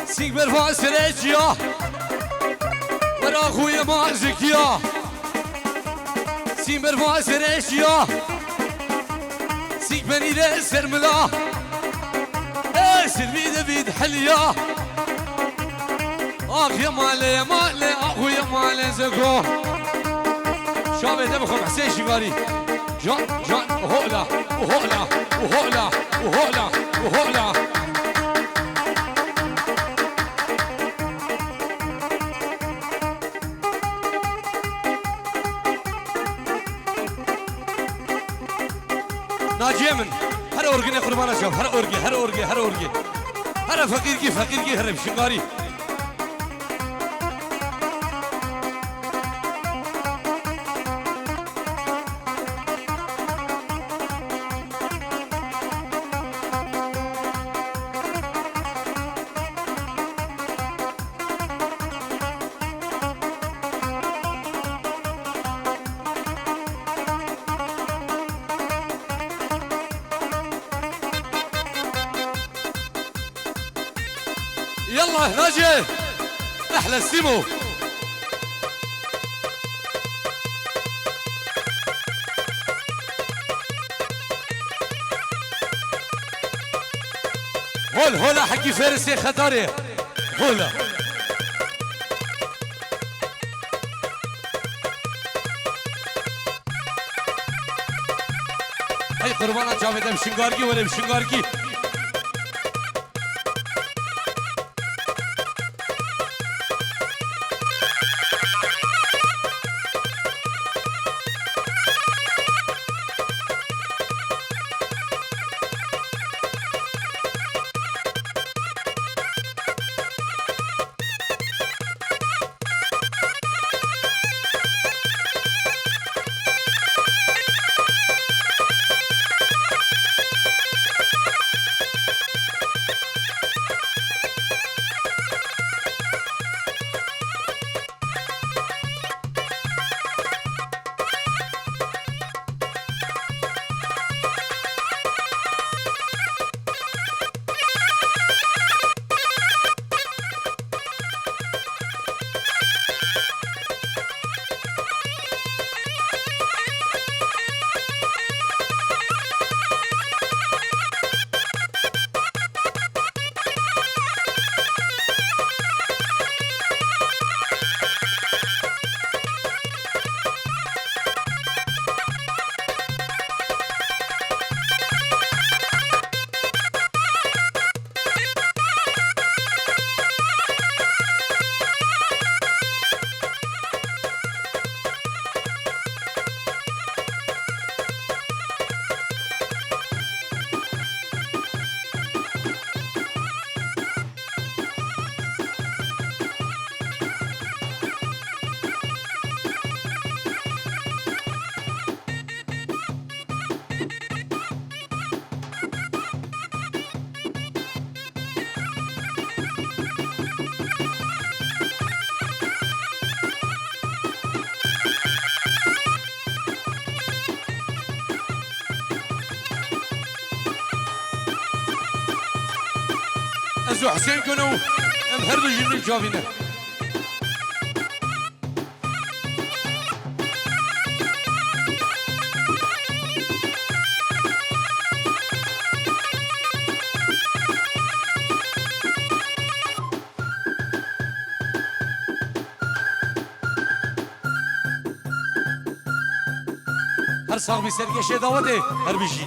سيك بالفاس ريجيا ورا خويا مازكيا سيك بالفاس ريجيا سيك بني ذا سرملا سلمي دبيد حليا اخ يا مالي يا مالي اخو يا مالي زكو شابه دبخم حسين شقاري جان جان وهولا وهولا وهولا وهولا وهولا ناجي من هر اورجي قربان شوف هر اورجي هر اورجي هر اورجي هر فقيركي فقيركي هر بشقاري يلا ناجي احلى السيمو هولا حكي فارس يا خطاري هولا هاي قربانا جاويدا بشنغاركي ولا بشنغاركي ازو حسين كانوا مهرجين من جافينا هر صاحبي سرقة دعوته هر بيجي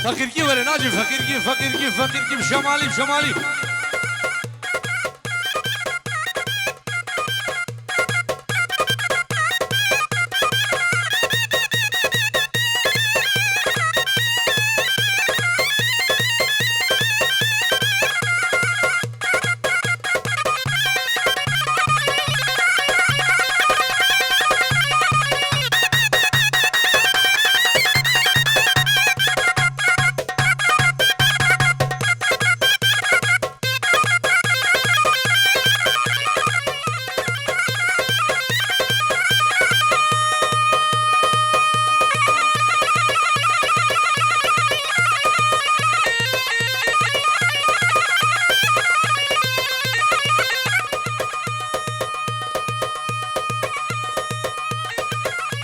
فقير كي ولا ناجي فقير كي فقير كي فقير كي بشمالي بشمالي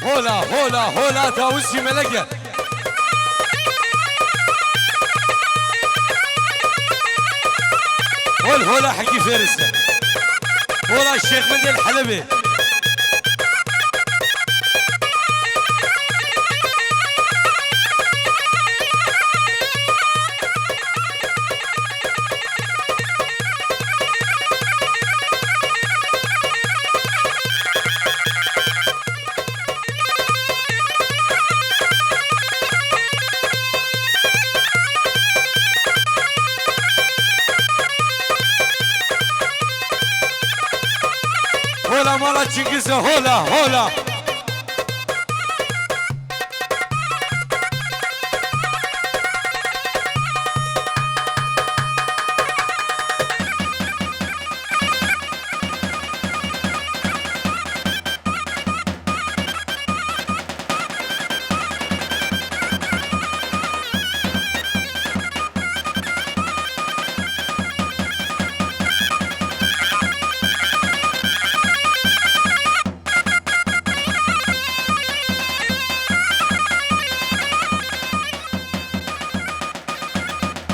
هولا هولا هولا تاوسي ملقة هول هولا حكي فارسة هولا الشيخ مندي الحلبي هولا مالا تشنقزة هولا هولا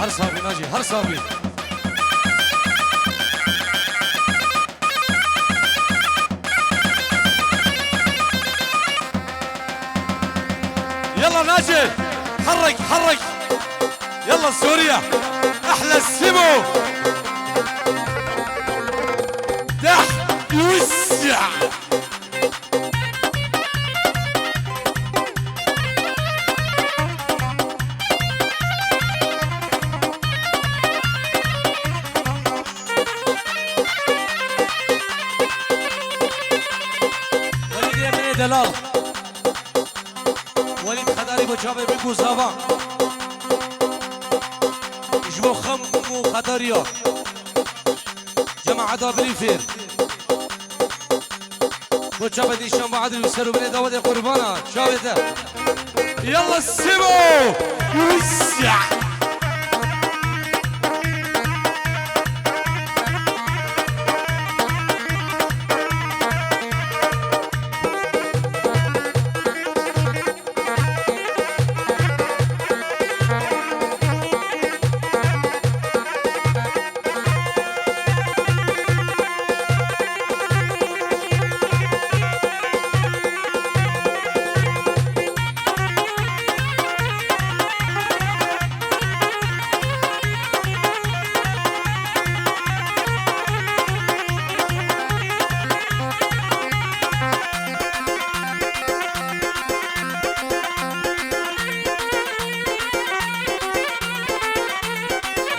هرصابي ناجي هرصابي يلا ناجي حرك حرك يلا سوريا احلى السمو دح يوسع دلال وليد خداري بجابه بيكو زابا جبو خم خداريا جماعة دابري فير بجابه ديشان بعد يسروا بني داود قربانا شابته يلا السمو يوسع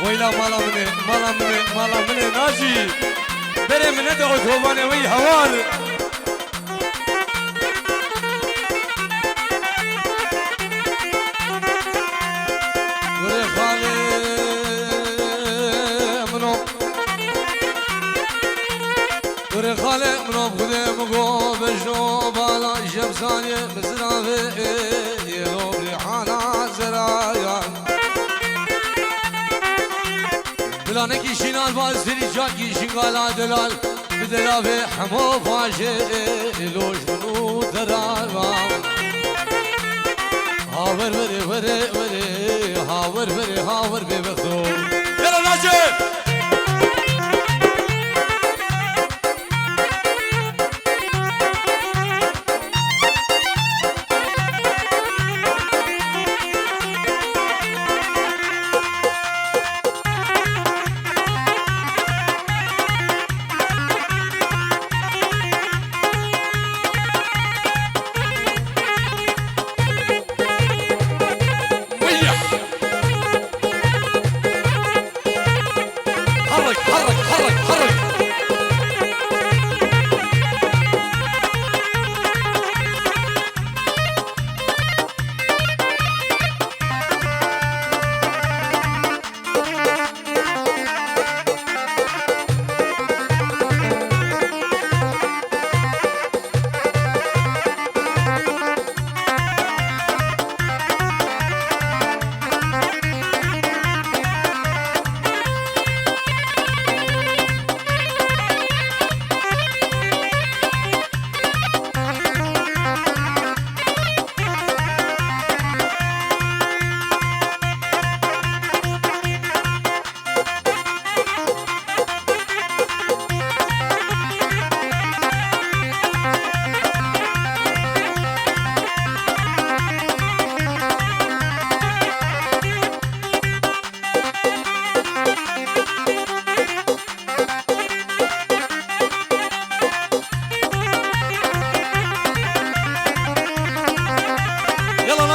ويلا مالا مني ناجي بري من ادعو ثوباني وي هوار وري خالي منو وري خالي منو بخدي مقو بجنو بالا جبزاني مزرافي يلو بريحانا زرايان بلانكي شنال بازدري جاكي شنقالا دلال بدلا في حمو فاجي لوش منو درال هاور بري بري بري هاور بري هاور ببخو يلا ناجي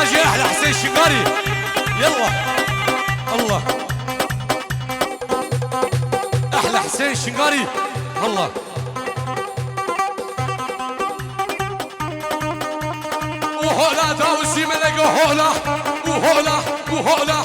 جاي احلى حسين شنقاري يلا الله احلى حسين شنقاري الله وهولا داوسي ملك وهولا وهولا وهولا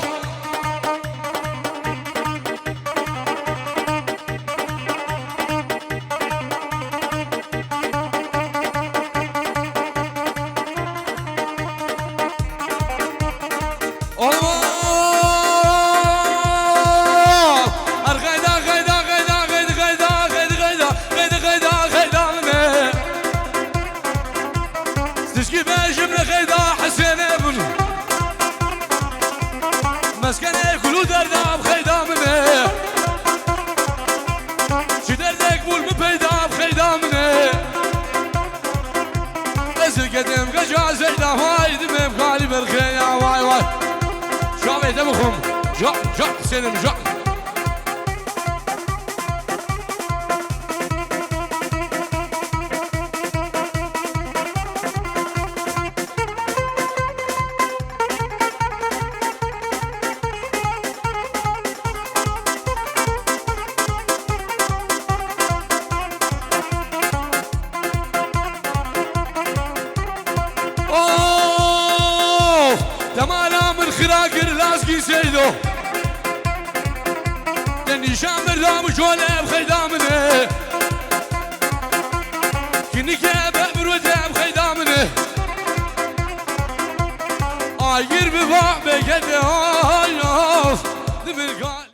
مسكنه كلو دردام خيدامنه شي دردك بول ببيدام خيدامنه ازل قدم قجا زيدا واي دمم خالي بالخيا واي واي شو بيدمكم جا جا حسين جا تمالا من خراقر لازقي سيدو لاني شامر دام جولة بخيدامنه كني كابه بروده بخيدامنه آير بفاق بقده آي ناف دمرقان